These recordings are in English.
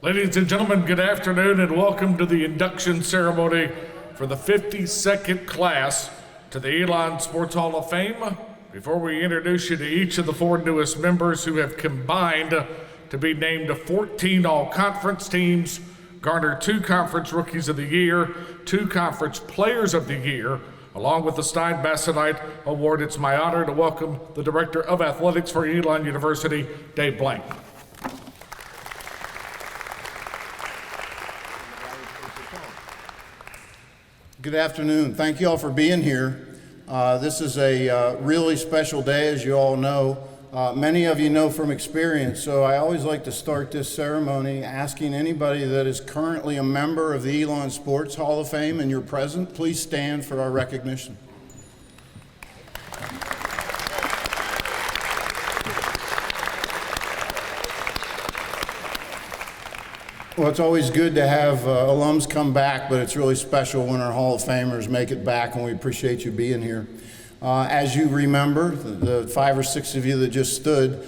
Ladies and gentlemen, good afternoon and welcome to the induction ceremony for the 52nd class to the Elon Sports Hall of Fame. Before we introduce you to each of the four newest members who have combined to be named to 14 all-conference teams, garnered 2 conference rookies of the year, 2 conference players of the year, along with the Stein Bassanite Award, it's my honor to welcome the Director of Athletics for Elon University, Dave Blank. Good afternoon. Thank you all for being here. This is a really special day, as you all know. Many of you know from experience, so I always like to start this ceremony asking anybody that is currently a member of the Elon Sports Hall of Fame and you're present, please stand for our recognition. Well, it's always good to have alums come back, but it's really special when our Hall of Famers make it back, and we appreciate you being here. As you remember, the 5 or 6 of you that just stood,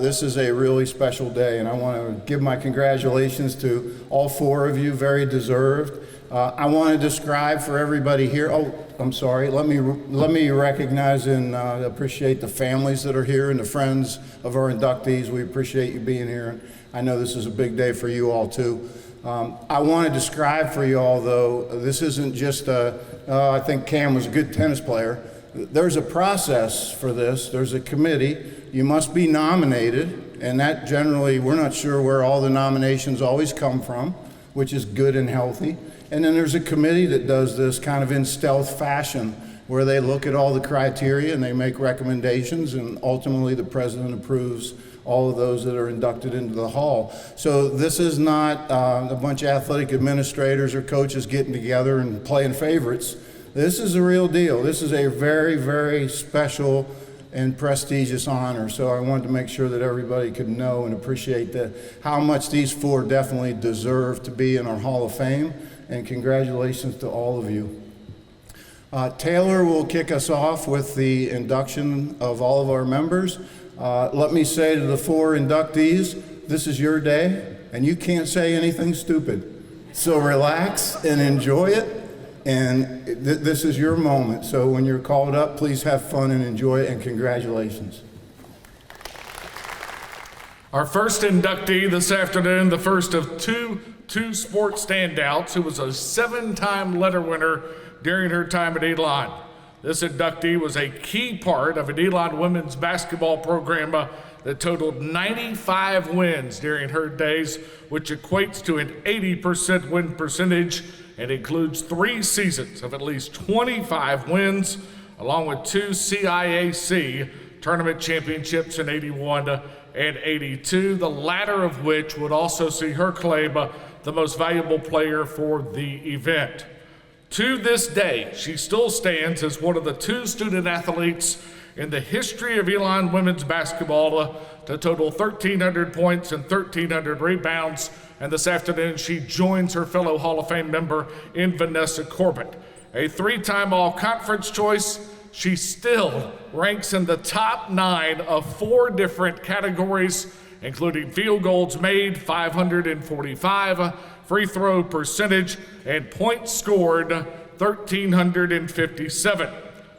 this is a really special day, and I want to give my congratulations to all 4 of you, very deserved. I want to describe for everybody here, I'm sorry, let me recognize and appreciate the families that are here and the friends of our inductees. We appreciate you being here. I know this is a big day for you all too. I want to describe for you all though, this isn't just I think Cam was a good tennis player. There's a process for this. There's a committee. You must be nominated, and that generally, we're not sure where all the nominations always come from, which is good and healthy. And then there's a committee that does this kind of in stealth fashion, where they look at all the criteria and they make recommendations, and ultimately the president approves all of those that are inducted into the hall. So this is not a bunch of athletic administrators or coaches getting together and playing favorites. This is a real deal. This is a very, very special and prestigious honor. So I wanted to make sure that everybody could know and appreciate how much these 4 definitely deserve to be in our Hall of Fame. And congratulations to all of you. Taylor will kick us off with the induction of all of our members. Let me say to the 4 inductees, this is your day, and you can't say anything stupid. So relax and enjoy it, and this is your moment. So when you're called up, please have fun and enjoy it, and congratulations. Our first inductee this afternoon, the first of two sports standouts, who was a 7-time letter winner during her time at Elon. This inductee was a key part of an Elon women's basketball program that totaled 95 wins during her days, which equates to an 80% win percentage and includes 3 seasons of at least 25 wins, along with 2 CIAC tournament championships in 81 and 82, the latter of which would also see her claim the most valuable player for the event. To this day, she still stands as one of the 2 student athletes in the history of Elon women's basketball to total 1,300 points and 1,300 rebounds. And this afternoon, she joins her fellow Hall of Fame member in Vanessa Corbett. A 3-time all-conference choice, she still ranks in the top 9 of 4 different categories, including field goals made, 545, free throw percentage, and points scored, 1,357.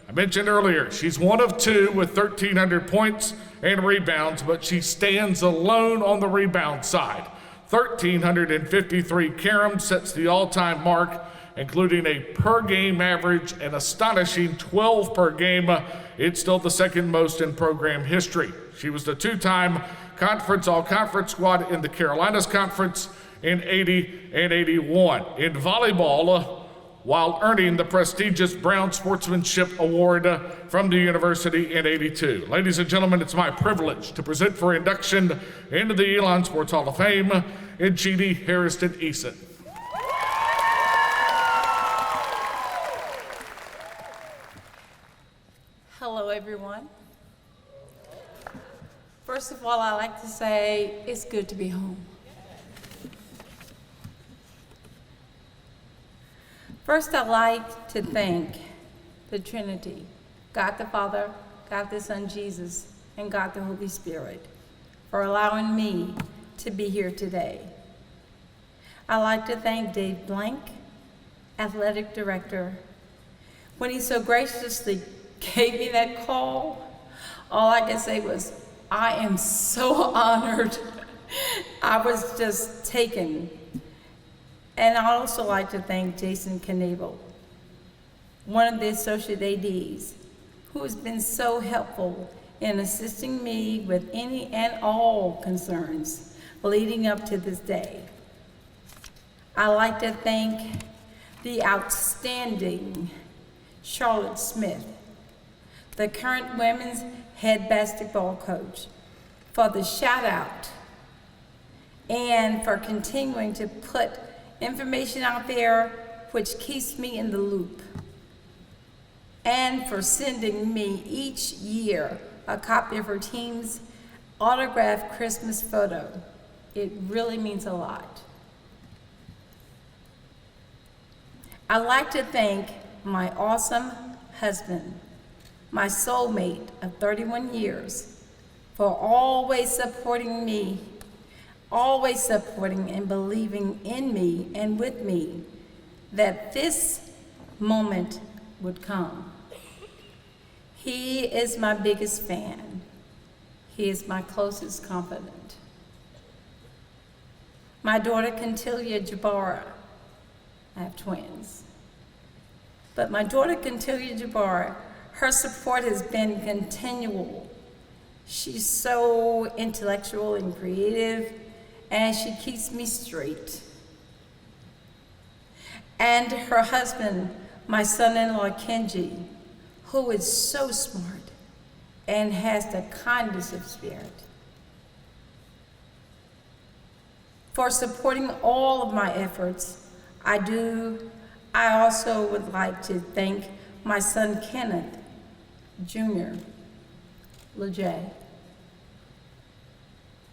I mentioned earlier, she's one of 2 with 1,300 points and rebounds, but she stands alone on the rebound side. 1,353 caroms sets the all-time mark, including a per-game average, an astonishing 12 per game. It's still the 2nd most in program history. She was the 2-time conference all-conference squad in the Carolinas Conference in 80 and 81. In volleyball, while earning the prestigious Brown Sportsmanship Award from the university in 82. Ladies and gentlemen, it's my privilege to present for induction into the Elon Sports Hall of Fame in Jeannie Hairston-Eason. Hello, everyone. First of all, I like to say it's good to be home. First, I'd like to thank the Trinity, God the Father, God the Son, Jesus, and God the Holy Spirit, for allowing me to be here today. I'd like to thank Dave Blank, athletic director. When he so graciously gave me that call, all I could say was, I am so honored. I was just taken. And I'd also like to thank Jason Knable, one of the associate ADs, who has been so helpful in assisting me with any and all concerns leading up to this day. I'd like to thank the outstanding Charlotte Smith, the current women's head basketball coach, for the shout out and for continuing to put information out there which keeps me in the loop, and for sending me each year a copy of her team's autographed Christmas photo. It really means a lot. I'd like to thank my awesome husband, my soulmate of 31 years, for always supporting me, always supporting and believing in me and with me that this moment would come. He is my biggest fan. He is my closest confidant. My daughter, Cantilia Jabara, I have twins. But my daughter, Cantilia Jabara, her support has been continual. She's so intellectual and creative, and she keeps me straight. And her husband, my son-in-law, Kenji, who is so smart and has the kindness of spirit. For supporting all of my efforts, I also would like to thank my son Kenneth Jr. LeJay.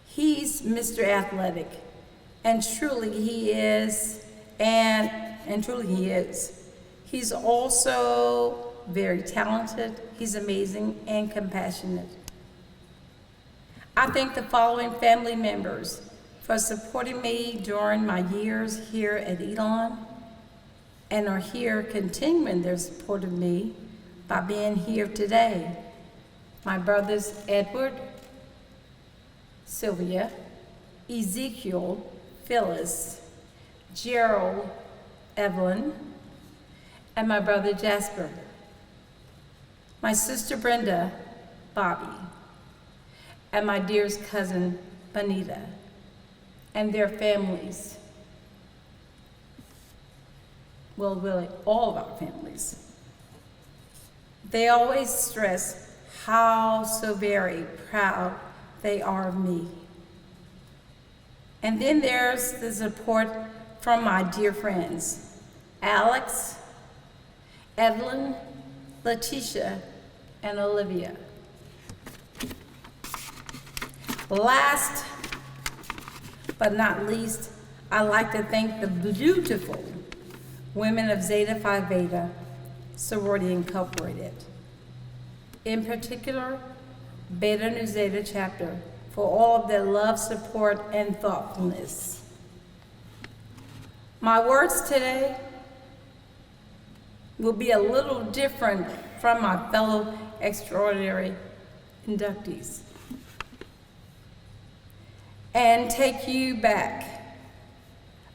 He's Mr. Athletic, and truly he is, and truly he is. He's also very talented, he's amazing, and compassionate. I thank the following family members for supporting me during my years here at Elon, and are here continuing their support of me by being here today. My brothers Edward, Sylvia, Ezekiel, Phyllis, Gerald, Evelyn, and my brother Jasper. My sister Brenda, Bobby, and my dearest cousin Bonita, and their families. Well, really, all of our families. They always stress how so very proud they are of me. And then there's the support from my dear friends, Alex, Evelyn, Letitia, and Olivia. Last but not least, I'd like to thank the beautiful women of Zeta Phi Beta Sorority Incorporated. In particular, Beta Nu Zeta Chapter, for all of their love, support, and thoughtfulness. My words today will be a little different from my fellow extraordinary inductees, and take you back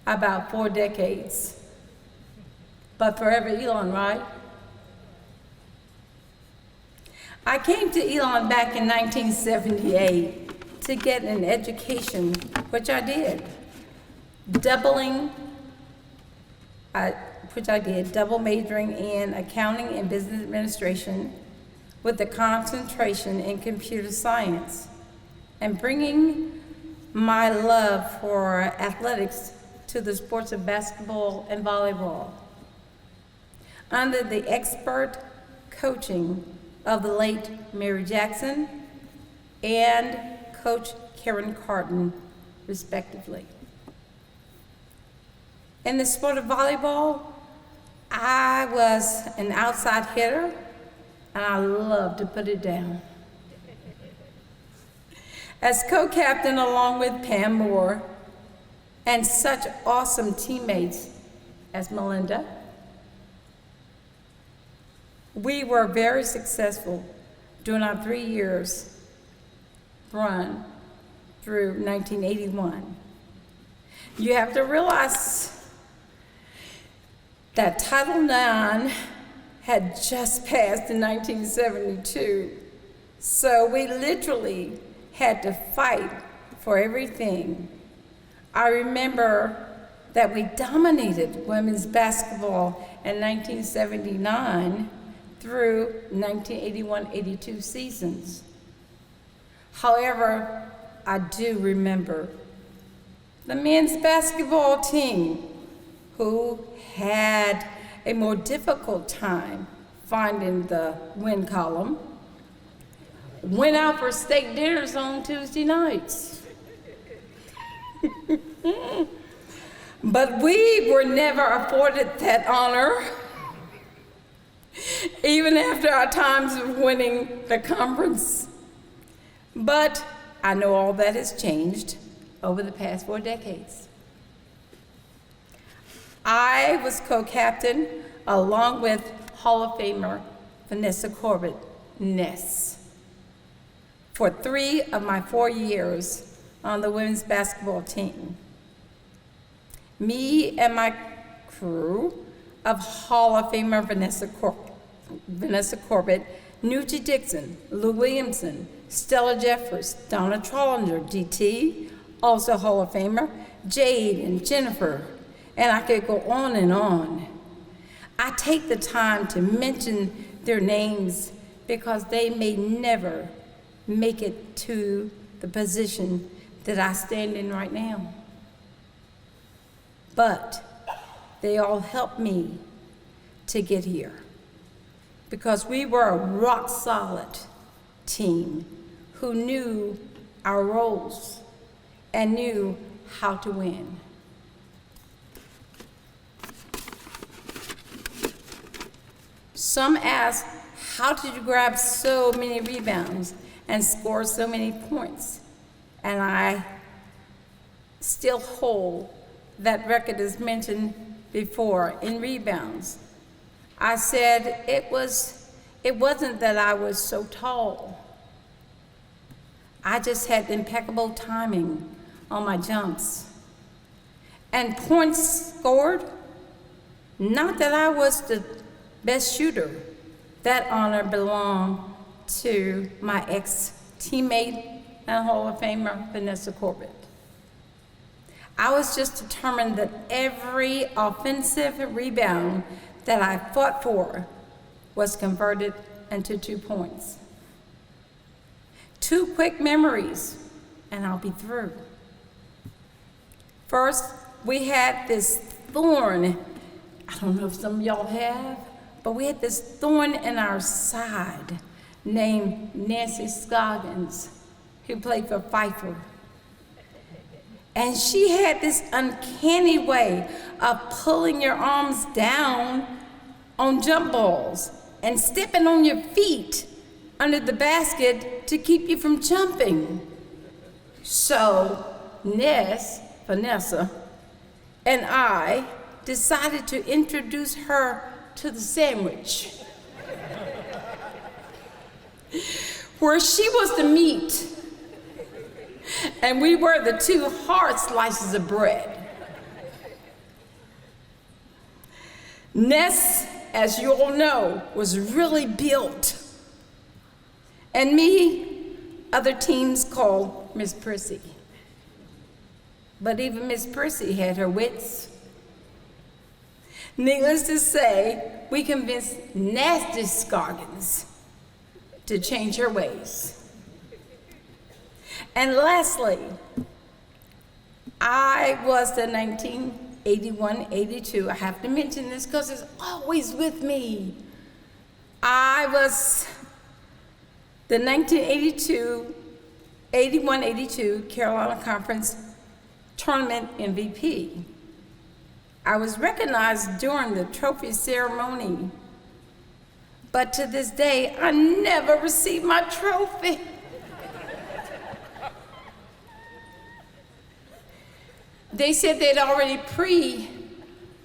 about 4 decades. But forever Elon, right? I came to Elon back in 1978 to get an education, which I did. Double majoring in accounting and business administration with a concentration in computer science, and bringing my love for athletics to the sports of basketball and volleyball, under the expert coaching of the late Mary Jackson and Coach Karen Carton, respectively. In the sport of volleyball, I was an outside hitter, and I loved to put it down. As co-captain along with Pam Moore, and such awesome teammates as Melinda. We were very successful during our 3 years run through 1981. You have to realize that Title IX had just passed in 1972, so we literally had to fight for everything. I remember that we dominated women's basketball in 1979 through 1981-82 seasons. However, I do remember the men's basketball team, who had a more difficult time finding the win column, went out for steak dinners on Tuesday nights. But we were never afforded that honor, even after our times of winning the conference. But I know all that has changed over the past 4 decades. I was co-captain along with Hall of Famer Vanessa Corbett, Ness, for 3 of my 4 years on the women's basketball team. Me and my crew of Hall of Famer Vanessa Corbett, Nucci Dixon, Lou Williamson, Stella Jeffers, Donna Trollinger, DT, also Hall of Famer, Jade and Jennifer, and I could go on and on. I take the time to mention their names because they may never make it to the position that I stand in right now. But they all helped me to get here because we were a rock solid team who knew our roles and knew how to win. Some ask, how did you grab so many rebounds and score so many points? And I still hold that record as mentioned before in rebounds. I said it wasn't that I was so tall. I just had impeccable timing on my jumps. And points scored, not that I was the best shooter. That honor belonged to my ex-teammate and Hall of Famer, Vanessa Corbett. I was just determined that every offensive rebound that I fought for was converted into 2 points. 2 quick memories, and I'll be through. First, we had this thorn. I don't know if some of y'all have, but we had this thorn in our side named Nancy Scoggins, who played for Pfeiffer. And she had this uncanny way of pulling your arms down on jump balls and stepping on your feet under the basket to keep you from jumping. So Vanessa, and I decided to introduce her to the sandwich, where she was the meat, and we were the 2 hard slices of bread. Ness, as you all know, was really built, and me, other teams called Miss Prissy. But even Miss Prissy had her wits. Needless to say, we convinced Nasty Scoggins to change her ways. And lastly, I was the 1981-82. I have to mention this because it's always with me. I was the 1981-82 Carolina Conference Tournament MVP. I was recognized during the trophy ceremony, but to this day, I never received my trophy. they said they'd already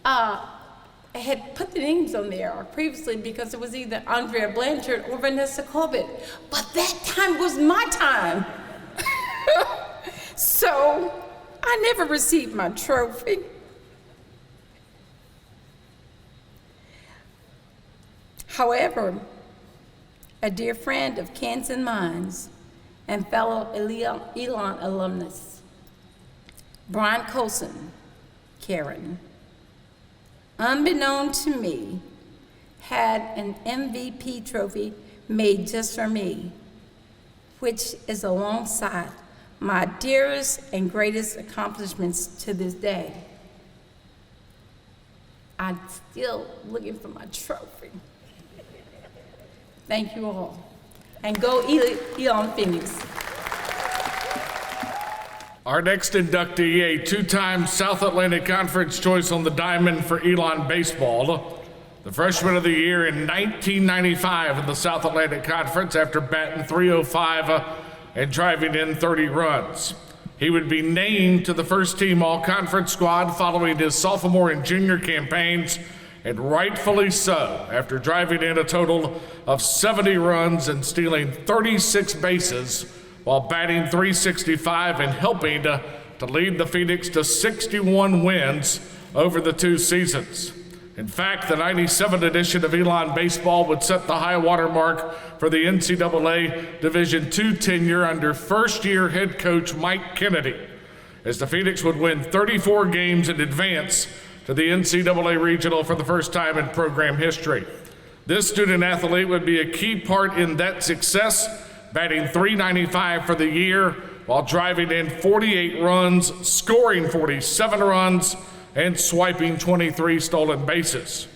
had put the names on there previously because it was either Andrea Blanchard or Vanessa Corbett. But that time was my time. So I never received my trophy. However, a dear friend of Cans and Minds and fellow Elon alumnus, Brian Colson, Karen, unbeknown to me, had an MVP trophy made just for me, which is alongside my dearest and greatest accomplishments to this day. I'm still looking for my trophy. Thank you all. And go Elon Phoenix. Our next inductee, a two-time South Atlantic Conference choice on the diamond for Elon baseball, the freshman of the year in 1995 in the South Atlantic Conference after batting .305 and driving in 30 runs. He would be named to the first-team all-conference squad following his sophomore and junior campaigns, and rightfully so, after driving in a total of 70 runs and stealing 36 bases while batting .365 and helping to lead the Phoenix to 61 wins over the 2 seasons. In fact, the 97 edition of Elon baseball would set the high water mark for the NCAA Division II tenure under first-year head coach Mike Kennedy, as the Phoenix would win 34 games in advance to the NCAA Regional for the first time in program history. This student athlete would be a key part in that success, batting .395 for the year while driving in 48 runs, scoring 47 runs, and swiping 23 stolen bases.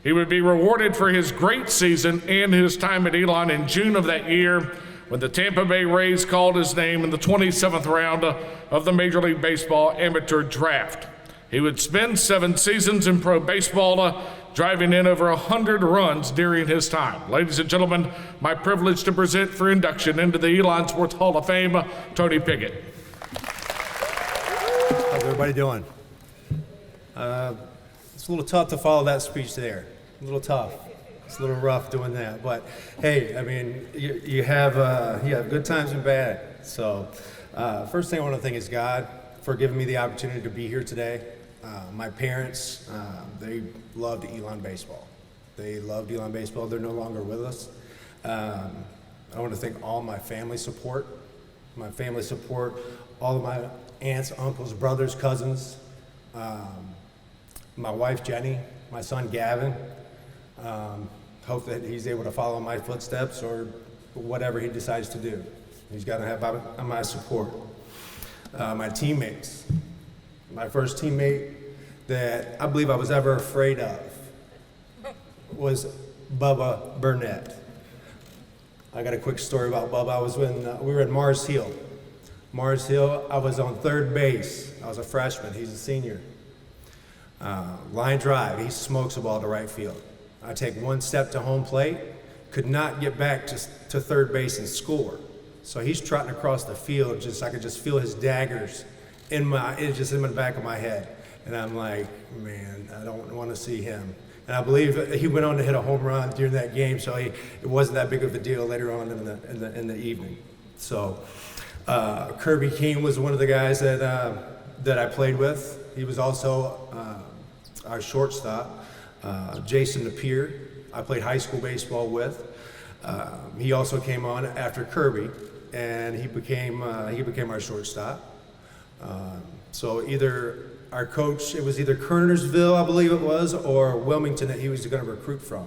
He would be rewarded for his great season and his time at Elon in June of that year when the Tampa Bay Rays called his name in the 27th round of the Major League Baseball amateur draft. He would spend 7 seasons in pro baseball, driving in over 100 runs during his time. Ladies and gentlemen, my privilege to present for induction into the Elon Sports Hall of Fame, Tony Pigott. How's everybody doing? It's a little tough to follow that speech there. A little tough. It's a little rough doing that. But hey, I mean, you have good times and bad. So first thing I want to thank is God for giving me the opportunity to be here today. My parents, they loved Elon baseball. They loved Elon baseball. They're no longer with us. I want to thank all my family support. All of my aunts, uncles, brothers, cousins, my wife Jenny, my son Gavin. Hope that he's able to follow my footsteps or whatever he decides to do. He's got to have my support. My teammates. My first teammate that I believe I was ever afraid of was Bubba Burnett. I got a quick story about Bubba. I was when we were at Mars Hill. Mars Hill, I was on third base. I was a freshman, he's a senior. Line drive, he smokes the ball to right field. I take one step to home plate, could not get back to third base and score. So he's trotting across the field, I could just feel his daggers in the back of my head. And I'm like, man, I don't want to see him. And I believe he went on to hit a home run during that game, so it wasn't that big of a deal later on in the evening. So Kirby King was one of the guys that I played with. He was also our shortstop. Jason Napier, I played high school baseball with. He also came on after Kirby, and he became our shortstop. So either our coach, it was either Kernersville, I believe it was, or Wilmington that he was going to recruit from.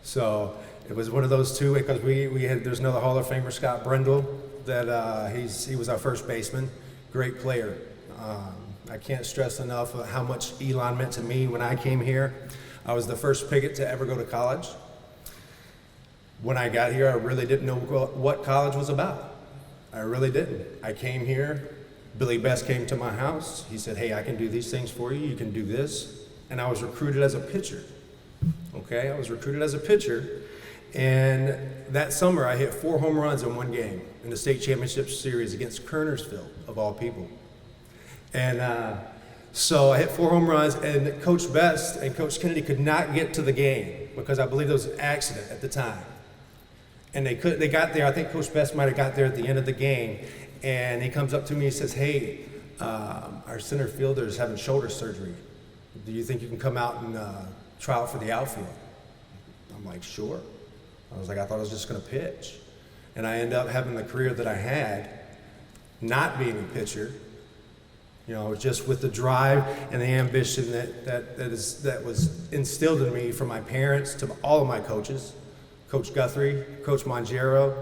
So it was one of those two, because there's another Hall of Famer, Scott Brendel, that he was our first baseman, great player. I can't stress enough how much Elon meant to me when I came here. I was the first Pigott to ever go to college. When I got here, I really didn't know what college was about. I really didn't. I came here, Billy Best came to my house. He said, hey, I can do these things for you. You can do this. And I was recruited as a pitcher. Okay, I was recruited as a pitcher. And that summer, I hit 4 home runs in one game in the state championship series against Kernersville, of all people. And so I hit 4 home runs, and Coach Best and Coach Kennedy could not get to the game because I believe there was an accident at the time. And they got there, I think Coach Best might have got there at the end of the game, and he comes up to me and says, hey, our center fielder is having shoulder surgery. Do you think you can come out and try out for the outfield? I'm like, sure. I was like, I thought I was just gonna pitch. And I ended up having the career that I had, not being a pitcher, just with the drive and the ambition that was instilled in me from my parents to all of my coaches, Coach Guthrie, Coach Mongiero.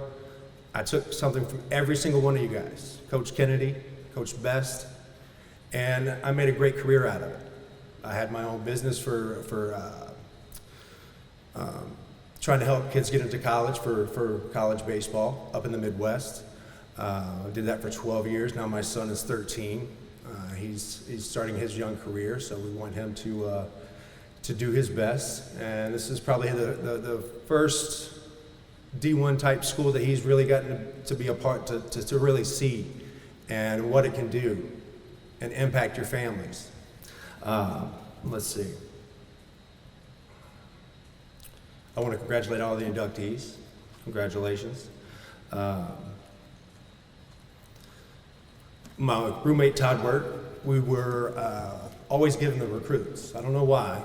I took something from every single one of you guys, Coach Kennedy, Coach Best, and I made a great career out of it. I had my own business for trying to help kids get into college for college baseball up in the Midwest. I did that for 12 years. Now my son is 13. He's starting his young career, so we want him to do his best. And this is probably the first D1 type school that he's really gotten to be a part to really see and what it can do and impact your families. Let's see. I want to congratulate all the inductees. Congratulations. My roommate Todd Wirt, we were always given the recruits. I don't know why.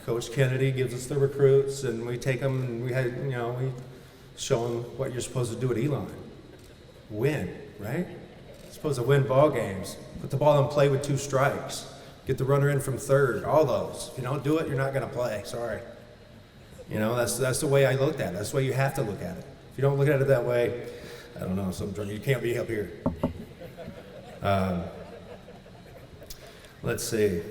Coach Kennedy gives us the recruits, and we take them, and we show them what you're supposed to do at Elon. Win, right? You're supposed to win ball games. Put the ball in play with 2 strikes. Get the runner in from third. All those. If you don't do it, you're not going to play. Sorry. That's the way I looked at it. That's the way you have to look at it. If you don't look at it that way, I don't know. You can't be up here. Let's see.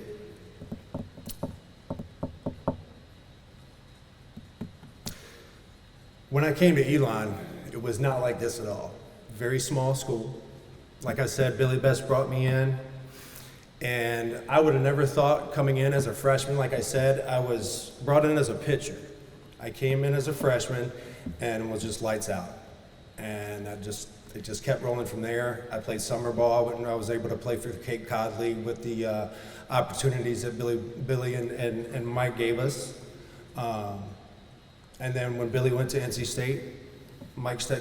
When I came to Elon, it was not like this at all. Very small school. Like I said, Billy Best brought me in, and I would have never thought coming in as a freshman, like I said, I was brought in as a pitcher. I came in as a freshman and was just lights out. And it just kept rolling from there. I played summer ball when I was able to play for the Cape Cod League with the opportunities that Billy and Mike gave us. And then when Billy went to NC State,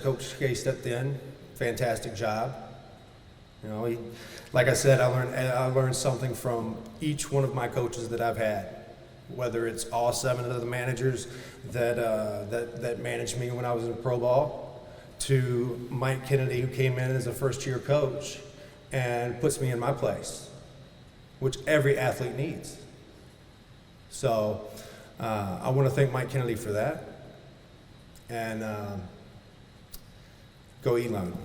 Coach K stepped in. Fantastic job. Like I said, I learned something from each one of my coaches that I've had. Whether it's all 7 of the managers that managed me when I was in pro ball, to Mike Kennedy, who came in as a first-year coach and puts me in my place, which every athlete needs. So I want to thank Mike Kennedy for that. And go Elon.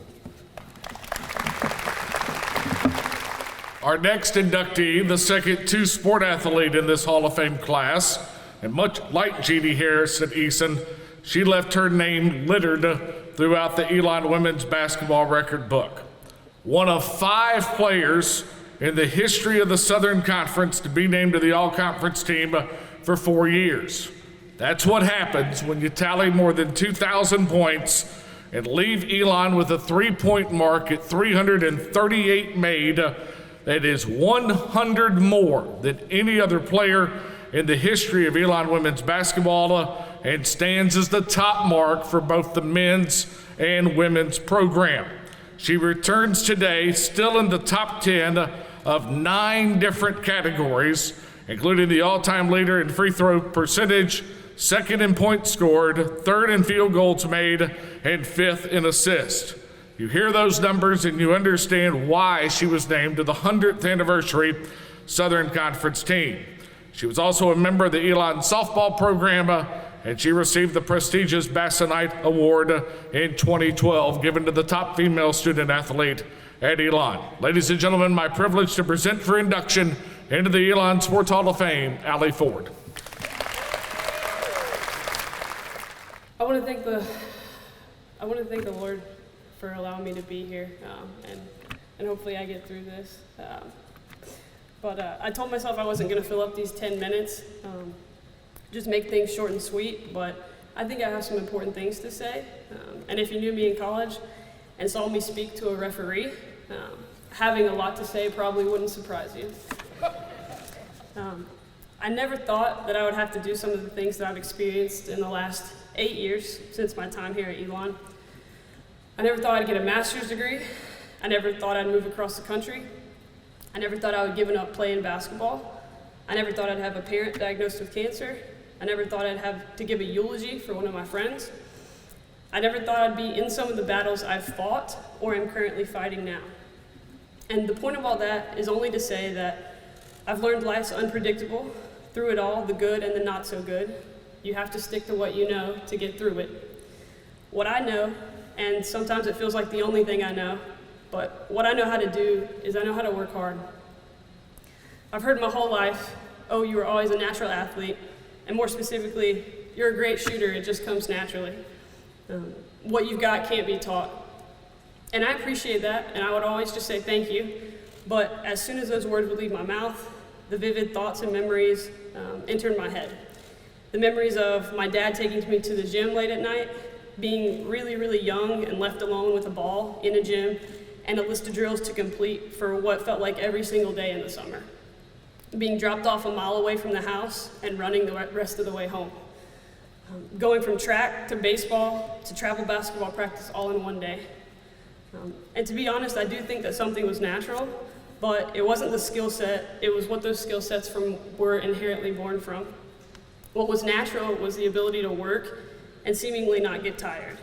Our next inductee, the second 2-sport athlete in this Hall of Fame class, and much like Jeannie Hairston-Eason, she left her name littered throughout the Elon women's basketball record book. One of 5 players in the history of the Southern Conference to be named to the All-Conference team for 4 years. That's what happens when you tally more than 2,000 points and leave Elon with a 3-point mark at 338 made. That is 100 more than any other player in the history of Elon women's basketball, and stands as the top mark for both the men's and women's program. She returns today still in the top 10 of 9 different categories, including the all-time leader in free throw percentage, 2nd in points scored, 3rd in field goals made, and 5th in assists. You hear those numbers and you understand why she was named to the 100th anniversary Southern Conference team. She was also a member of the Elon softball program, and she received the prestigious Bassonite Award in 2012, given to the top female student athlete at Elon. Ladies and gentlemen, my privilege to present for induction into the Elon Sports Hall of Fame, Allie Ford. I want to thank the Lord for allowing me to be here, and hopefully I get through this. But I told myself I wasn't going to fill up these 10 minutes, just make things short and sweet, but I think I have some important things to say. And if you knew me in college and saw me speak to a referee, Having a lot to say probably wouldn't surprise you. I never thought that I would have to do some of the things that I've experienced in the last 8 years since my time here at Elon. I never thought I'd get a master's degree. I never thought I'd move across the country. I never thought I would give up playing basketball. I never thought I'd have a parent diagnosed with cancer. I never thought I'd have to give a eulogy for one of my friends. I never thought I'd be in some of the battles I've fought or am currently fighting now. And the point of all that is only to say that I've learned life's unpredictable. Through it all, the good and the not so good. You have to stick to what you know to get through it. What I know, and sometimes it feels like the only thing I know, but what I know how to do is I know how to work hard. I've heard my whole life, oh, you were always a natural athlete, and more specifically, you're a great shooter, it just comes naturally. What you've got can't be taught. And I appreciate that, and I would always just say thank you, but as soon as those words would leave my mouth, the vivid thoughts and memories entered my head. The memories of my dad taking me to the gym late at night, being really, really young and left alone with a ball in a gym, and a list of drills to complete for what felt like every single day in the summer. Being dropped off a mile away from the house and running the rest of the way home. Going from track to baseball to travel basketball practice all in one day. And to be honest, I do think that something was natural, but it wasn't the skill set, it was what those skill sets were inherently born from. What was natural was the ability to work and seemingly not get tired.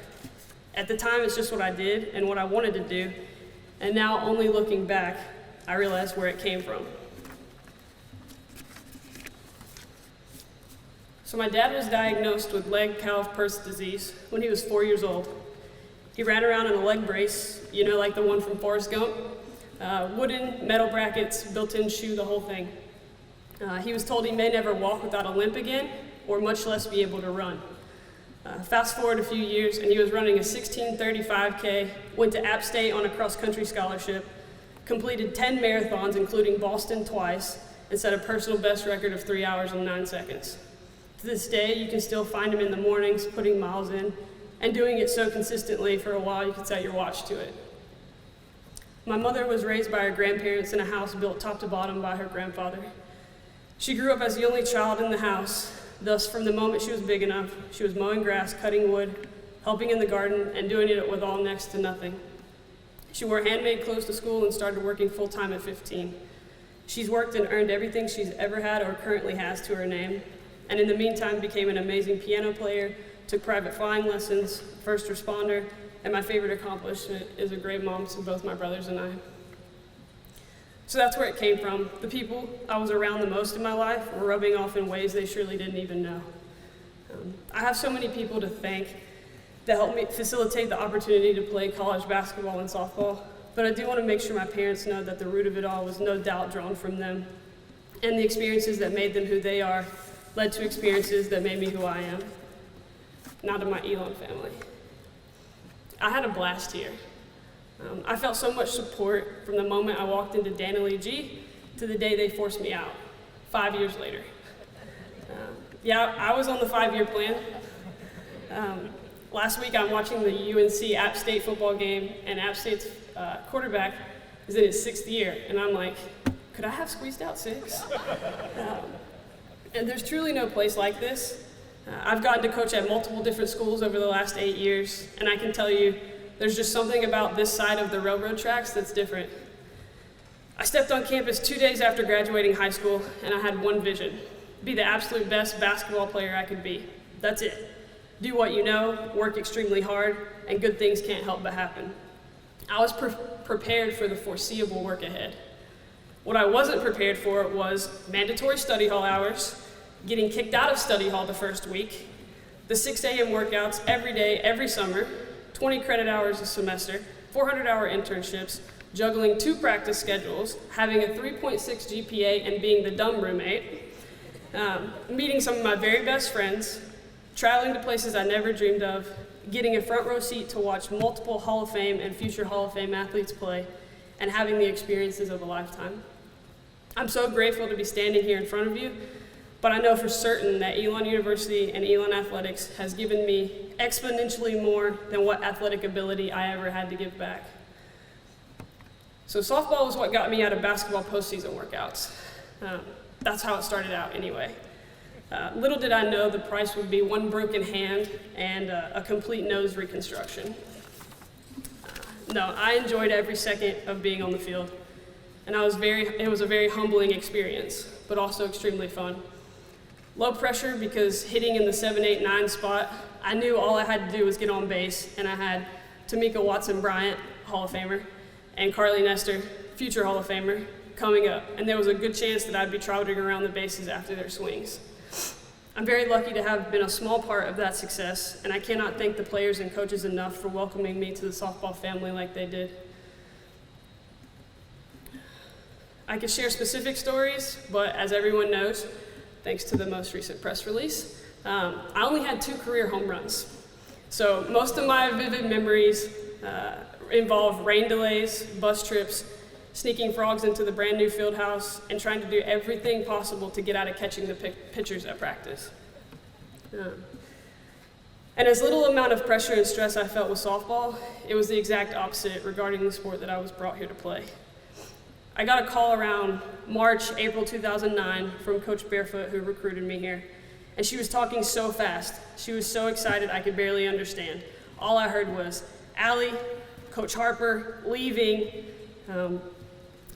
At the time, it's just what I did and what I wanted to do, and now only looking back, I realized where it came from. So my dad was diagnosed with leg-calf-purse disease when he was 4 years old. He ran around in a leg brace, you know, like the one from Forrest Gump. Wooden, metal brackets, built-in shoe, the whole thing. He was told he may never walk without a limp again, or much less be able to run. Fast forward a few years, and he was running a 16:35K, went to App State on a cross-country scholarship, completed 10 marathons, including Boston twice, and set a personal best record of 3 hours and 9 seconds. To this day, you can still find him in the mornings, putting miles in, and doing it so consistently for a while you could set your watch to it. My mother was raised by her grandparents in a house built top to bottom by her grandfather. She grew up as the only child in the house, thus from the moment she was big enough, she was mowing grass, cutting wood, helping in the garden, and doing it with all next to nothing. She wore handmade clothes to school and started working full-time at 15. She's worked and earned everything she's ever had or currently has to her name, and in the meantime became an amazing piano player, took private flying lessons, first responder, and my favorite accomplishment is a great mom to both my brothers and I. So that's where it came from. The people I was around the most in my life were rubbing off in ways they surely didn't even know. I have so many people to thank that helped me facilitate the opportunity to play college basketball and softball, but I do want to make sure my parents know that the root of it all was no doubt drawn from them, and the experiences that made them who they are led to experiences that made me who I am. Now to my Elon family. I had a blast here. I felt so much support from the moment I walked into Danley G to the day they forced me out, 5 years later. Yeah, I was on the 5-year plan. Last week I'm watching the UNC App State football game, and App State's quarterback is in his 6th year, and I'm like, could I have squeezed out 6? And there's truly no place like this. I've gotten to coach at multiple different schools over the last 8 years, and I can tell you, there's just something about this side of the railroad tracks that's different. I stepped on campus 2 days after graduating high school, and I had one vision: be the absolute best basketball player I could be. That's it. Do what you know, work extremely hard, and good things can't help but happen. I was prepared for the foreseeable work ahead. What I wasn't prepared for was mandatory study hall hours, getting kicked out of study hall the first week, the 6 a.m. workouts every day, every summer, 20 credit hours a semester, 400-hour internships, juggling 2 practice schedules, having a 3.6 GPA and being the dumb roommate, meeting some of my very best friends, traveling to places I never dreamed of, getting a front row seat to watch multiple Hall of Fame and future Hall of Fame athletes play, and having the experiences of a lifetime. I'm so grateful to be standing here in front of you, but I know for certain that Elon University and Elon Athletics has given me exponentially more than what athletic ability I ever had to give back. So softball was what got me out of basketball postseason workouts. That's how it started out anyway. Little did I know the price would be one broken hand and a complete nose reconstruction. No, I enjoyed every second of being on the field, and it was a very humbling experience, but also extremely fun. Low pressure because hitting in the 7, 8, 9 spot, I knew all I had to do was get on base, and I had Tamika Watson-Bryant, Hall of Famer, and Carly Nestor, future Hall of Famer, coming up, and there was a good chance that I'd be trotting around the bases after their swings. I'm very lucky to have been a small part of that success, and I cannot thank the players and coaches enough for welcoming me to the softball family like they did. I could share specific stories, but as everyone knows, thanks to the most recent press release, I only had 2 career home runs. So most of my vivid memories involve rain delays, bus trips, sneaking frogs into the brand new field house, and trying to do everything possible to get out of catching the pitchers at practice. And as little amount of pressure and stress I felt with softball, it was the exact opposite regarding the sport that I was brought here to play. I got a call around March, April 2009 from Coach Barefoot, who recruited me here. And she was talking so fast. She was so excited I could barely understand. All I heard was, Allie, Coach Harper, leaving,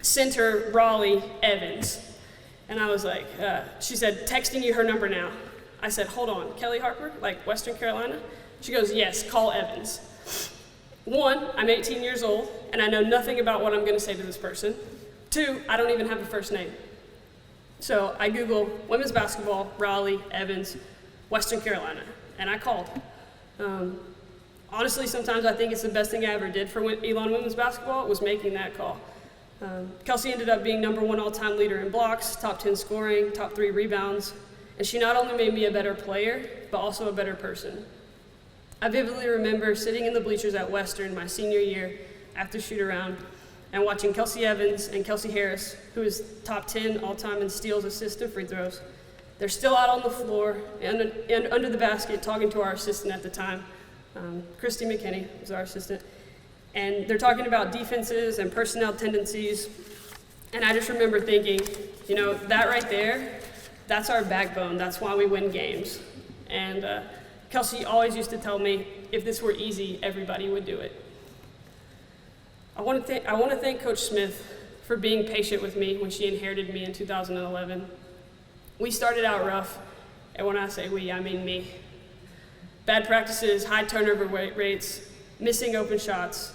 center, Raleigh, Evans. And I was like, she said, texting you her number now. I said, hold on, Kelly Harper, like Western Carolina? She goes, yes, call Evans. 1, I'm 18 years old, and I know nothing about what I'm gonna say to this person. 2, I don't even have a first name. So I Google women's basketball, Raleigh, Evans, Western Carolina, and I called. Honestly, sometimes I think it's the best thing I ever did for Elon women's basketball was making that call. Kelsey ended up being #1 all-time leader in blocks, top 10 scoring, top 3 rebounds, and she not only made me a better player, but also a better person. I vividly remember sitting in the bleachers at Western my senior year after shoot-around and watching Kelsey Evans and Kelsey Harris, who is top 10 all-time in steals, assists, and free throws. They're still out on the floor and under the basket talking to our assistant at the time. Christy McKinney was our assistant. And they're talking about defenses and personnel tendencies. And I just remember thinking, you know, that right there, that's our backbone. That's why we win games. And Kelsey always used to tell me, if this were easy, everybody would do it. I want to thank Coach Smith for being patient with me when she inherited me in 2011. We started out rough, and when I say we, I mean me. Bad practices, high turnover rates, missing open shots.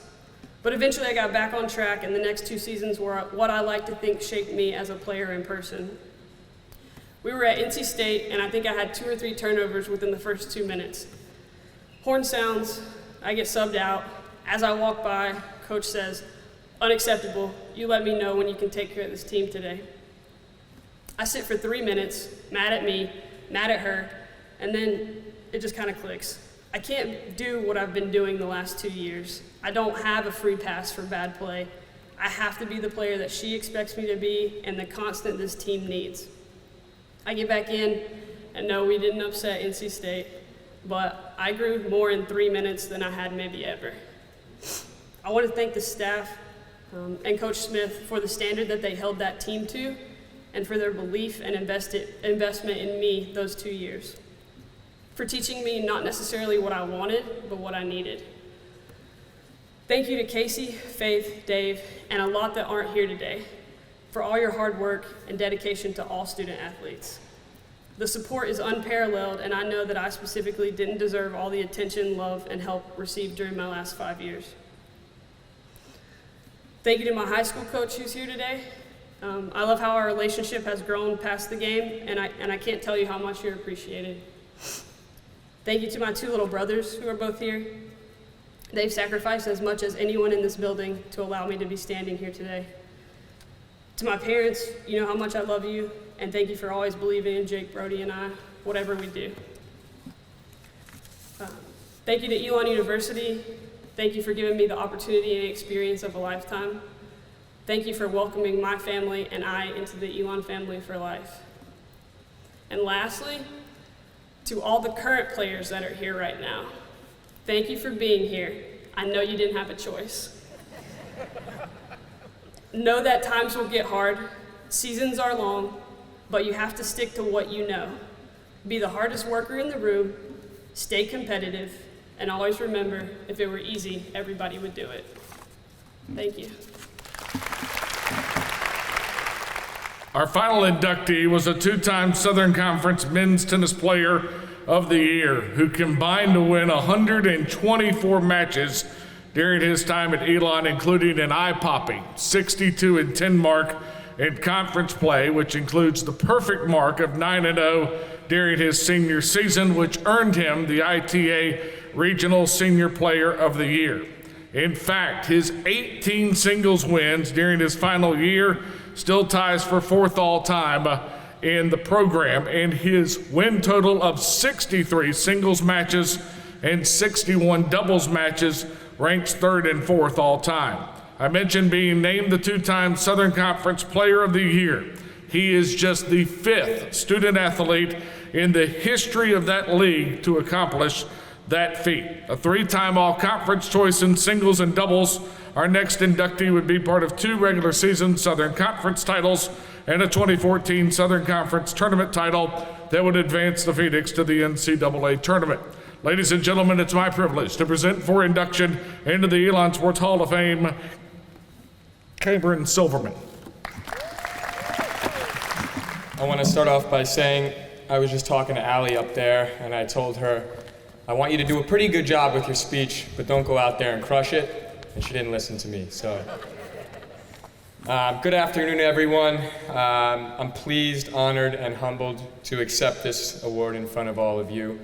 But eventually I got back on track, and the next 2 seasons were what I like to think shaped me as a player in person. We were at NC State, and I think I had 2 or 3 turnovers within the first 2 minutes. Horn sounds, I get subbed out. As I walk by, Coach says, unacceptable, you let me know when you can take care of this team today. I sit for 3 minutes, mad at me, mad at her, and then it just kind of clicks. I can't do what I've been doing the last 2 years. I don't have a free pass for bad play. I have to be the player that she expects me to be and the constant this team needs. I get back in, and no, we didn't upset NC State, but I grew more in 3 minutes than I had maybe ever. I want to thank the staff and Coach Smith for the standard that they held that team to and for their belief and investment in me those 2 years. For teaching me not necessarily what I wanted, but what I needed. Thank you to Casey, Faith, Dave, and a lot that aren't here today for all your hard work and dedication to all student athletes. The support is unparalleled, and I know that I specifically didn't deserve all the attention, love, and help received during my last 5 years. Thank you to my high school coach who's here today. I love how our relationship has grown past the game, and I can't tell you how much you're appreciated. Thank you to my 2 little brothers who are both here. They've sacrificed as much as anyone in this building to allow me to be standing here today. To my parents, you know how much I love you, and thank you for always believing in Jake, Brody, and I, whatever we do. Thank you to Elon University. Thank you for giving me the opportunity and experience of a lifetime. Thank you for welcoming my family and I into the Elon family for life. And lastly, to all the current players that are here right now, thank you for being here. I know you didn't have a choice. Know that times will get hard, seasons are long, but you have to stick to what you know. Be the hardest worker in the room, stay competitive, and always remember, if it were easy, everybody would do it. Thank you. Our final inductee was a two-time Southern Conference Men's Tennis Player of the Year, who combined to win 124 matches during his time at Elon, including an eye-popping 62-10 mark in conference play, which includes the perfect mark of 9-0 during his senior season, which earned him the ITA Regional Senior Player of the Year. In fact, his 18 singles wins during his final year still ties for fourth all-time in the program, and his win total of 63 singles matches and 61 doubles matches ranks third and fourth all-time. I mentioned being named the two-time Southern Conference Player of the Year. He is just the fifth student athlete in the history of that league to accomplish that feat. A three-time all-conference choice in singles and doubles. Our next inductee would be part of two regular season Southern Conference titles and a 2014 Southern Conference tournament title that would advance the Phoenix to the NCAA tournament. Ladies and gentlemen, it's my privilege to present for induction into the Elon Sports Hall of Fame, Cameron Silverman. I want to start off by saying I was just talking to Allie up there, and I told her, I want you to do a pretty good job with your speech, but don't go out there and crush it. And she didn't listen to me, so. Good afternoon, everyone. I'm pleased, honored, and humbled to accept this award in front of all of you.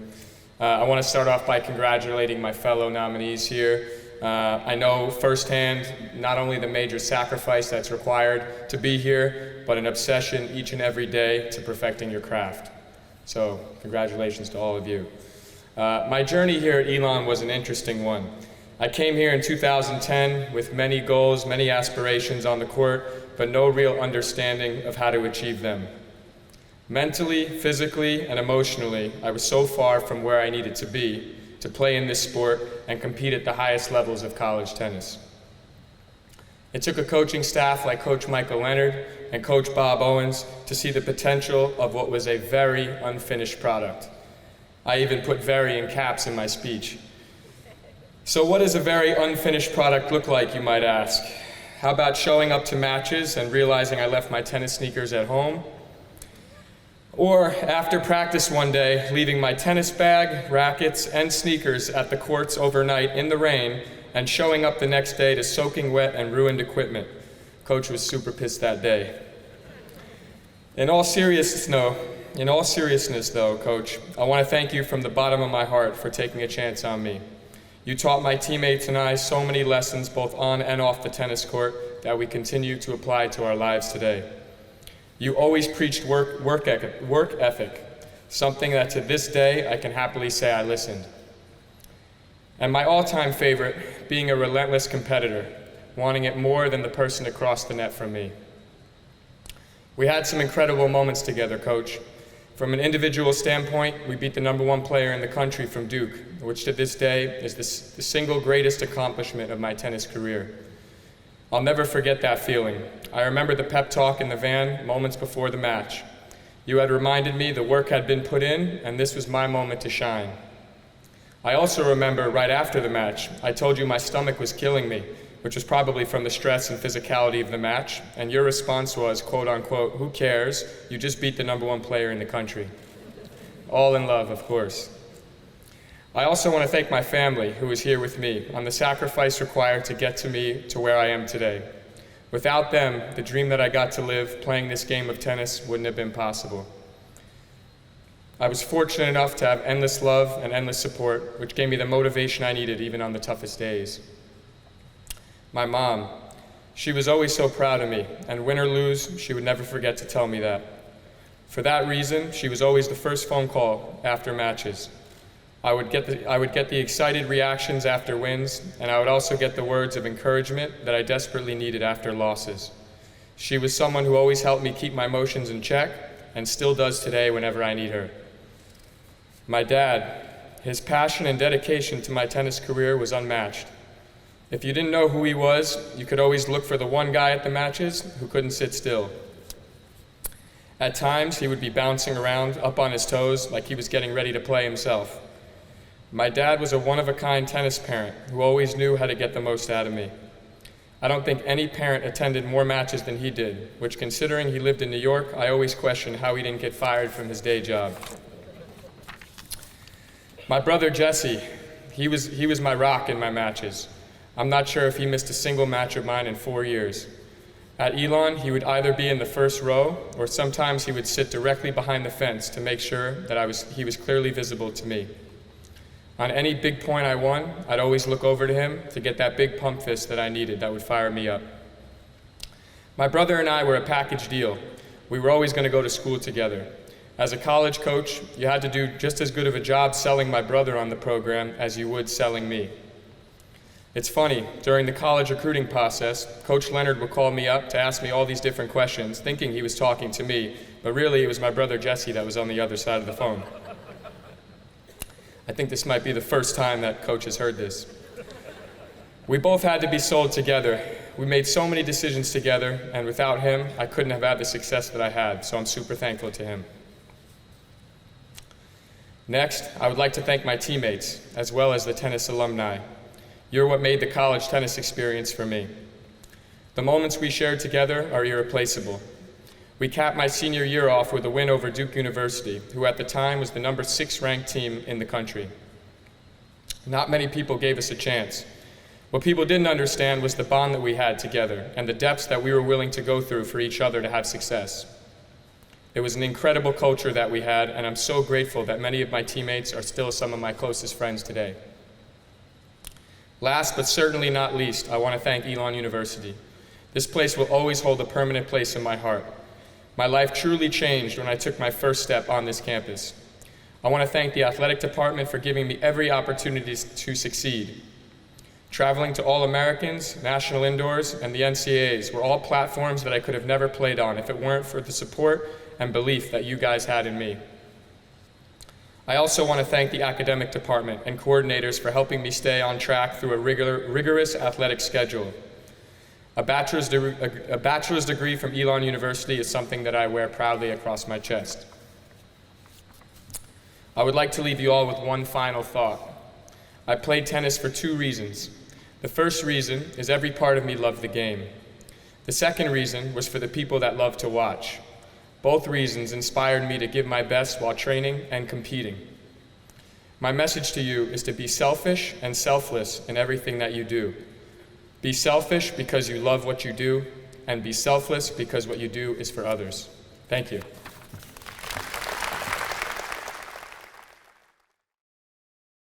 I want to start off by congratulating my fellow nominees here. I know firsthand not only the major sacrifice that's required to be here, but an obsession each and every day to perfecting your craft. So congratulations to all of you. My journey here at Elon was an interesting one. I came here in 2010 with many goals, many aspirations on the court, but no real understanding of how to achieve them. Mentally, physically, and emotionally, I was so far from where I needed to be to play in this sport and compete at the highest levels of college tennis. It took a coaching staff like Coach Michael Leonard and Coach Bob Owens to see the potential of what was a very unfinished product. I even put "very" in caps in my speech. So what does a very unfinished product look like, you might ask? How about showing up to matches and realizing I left my tennis sneakers at home? Or after practice one day, leaving my tennis bag, rackets, and sneakers at the courts overnight in the rain and showing up the next day to soaking wet and ruined equipment. Coach was super pissed that day. In all seriousness though, Coach, I want to thank you from the bottom of my heart for taking a chance on me. You taught my teammates and I so many lessons both on and off the tennis court that we continue to apply to our lives today. You always preached work ethic, something that to this day I can happily say I listened. And my all-time favorite, being a relentless competitor, wanting it more than the person across the net from me. We had some incredible moments together, Coach. From an individual standpoint, we beat the #1 player in the country from Duke, which to this day is the single greatest accomplishment of my tennis career. I'll never forget that feeling. I remember the pep talk in the van moments before the match. You had reminded me the work had been put in, and this was my moment to shine. I also remember right after the match, I told you my stomach was killing me, which was probably from the stress and physicality of the match, and your response was, quote unquote, "Who cares? You just beat the #1 player in the country." All in love, of course. I also want to thank my family who was here with me on the sacrifice required to get to me to where I am today. Without them, the dream that I got to live playing this game of tennis wouldn't have been possible. I was fortunate enough to have endless love and endless support, which gave me the motivation I needed even on the toughest days. My mom, she was always so proud of me, and win or lose, she would never forget to tell me that. For that reason, she was always the first phone call after matches. I would get the excited reactions after wins, and I would also get the words of encouragement that I desperately needed after losses. She was someone who always helped me keep my emotions in check, and still does today whenever I need her. My dad, his passion and dedication to my tennis career was unmatched. If you didn't know who he was, you could always look for the one guy at the matches who couldn't sit still. At times, he would be bouncing around up on his toes like he was getting ready to play himself. My dad was a one-of-a-kind tennis parent who always knew how to get the most out of me. I don't think any parent attended more matches than he did, which, considering he lived in New York, I always questioned how he didn't get fired from his day job. My brother Jesse, he was my rock in my matches. I'm not sure if he missed a single match of mine in 4 years. At Elon, he would either be in the first row, or sometimes he would sit directly behind the fence to make sure that he was clearly visible to me. On any big point I won, I'd always look over to him to get that big pump fist that I needed that would fire me up. My brother and I were a package deal. We were always going to go to school together. As a college coach, you had to do just as good of a job selling my brother on the program as you would selling me. It's funny, during the college recruiting process, Coach Leonard would call me up to ask me all these different questions, thinking he was talking to me, but really it was my brother Jesse that was on the other side of the phone. I think this might be the first time that Coach has heard this. We both had to be sold together. We made so many decisions together, and without him, I couldn't have had the success that I had, so I'm super thankful to him. Next, I would like to thank my teammates, as well as the tennis alumni. You're what made the college tennis experience for me. The moments we shared together are irreplaceable. We capped my senior year off with a win over Duke University, who at the time was the number 6 ranked team in the country. Not many people gave us a chance. What people didn't understand was the bond that we had together and the depths that we were willing to go through for each other to have success. It was an incredible culture that we had, and I'm so grateful that many of my teammates are still some of my closest friends today. Last but certainly not least, I want to thank Elon University. This place will always hold a permanent place in my heart. My life truly changed when I took my first step on this campus. I want to thank the athletic department for giving me every opportunity to succeed. Traveling to All-Americans, National Indoors, and the NCAAs were all platforms that I could have never played on if it weren't for the support and belief that you guys had in me. I also want to thank the academic department and coordinators for helping me stay on track through a rigorous athletic schedule. A bachelor's degree from Elon University is something that I wear proudly across my chest. I would like to leave you all with one final thought. I played tennis for 2 reasons. The first reason is every part of me loved the game. The second reason was for the people that love to watch. Both reasons inspired me to give my best while training and competing. My message to you is to be selfish and selfless in everything that you do. Be selfish because you love what you do, and be selfless because what you do is for others. Thank you.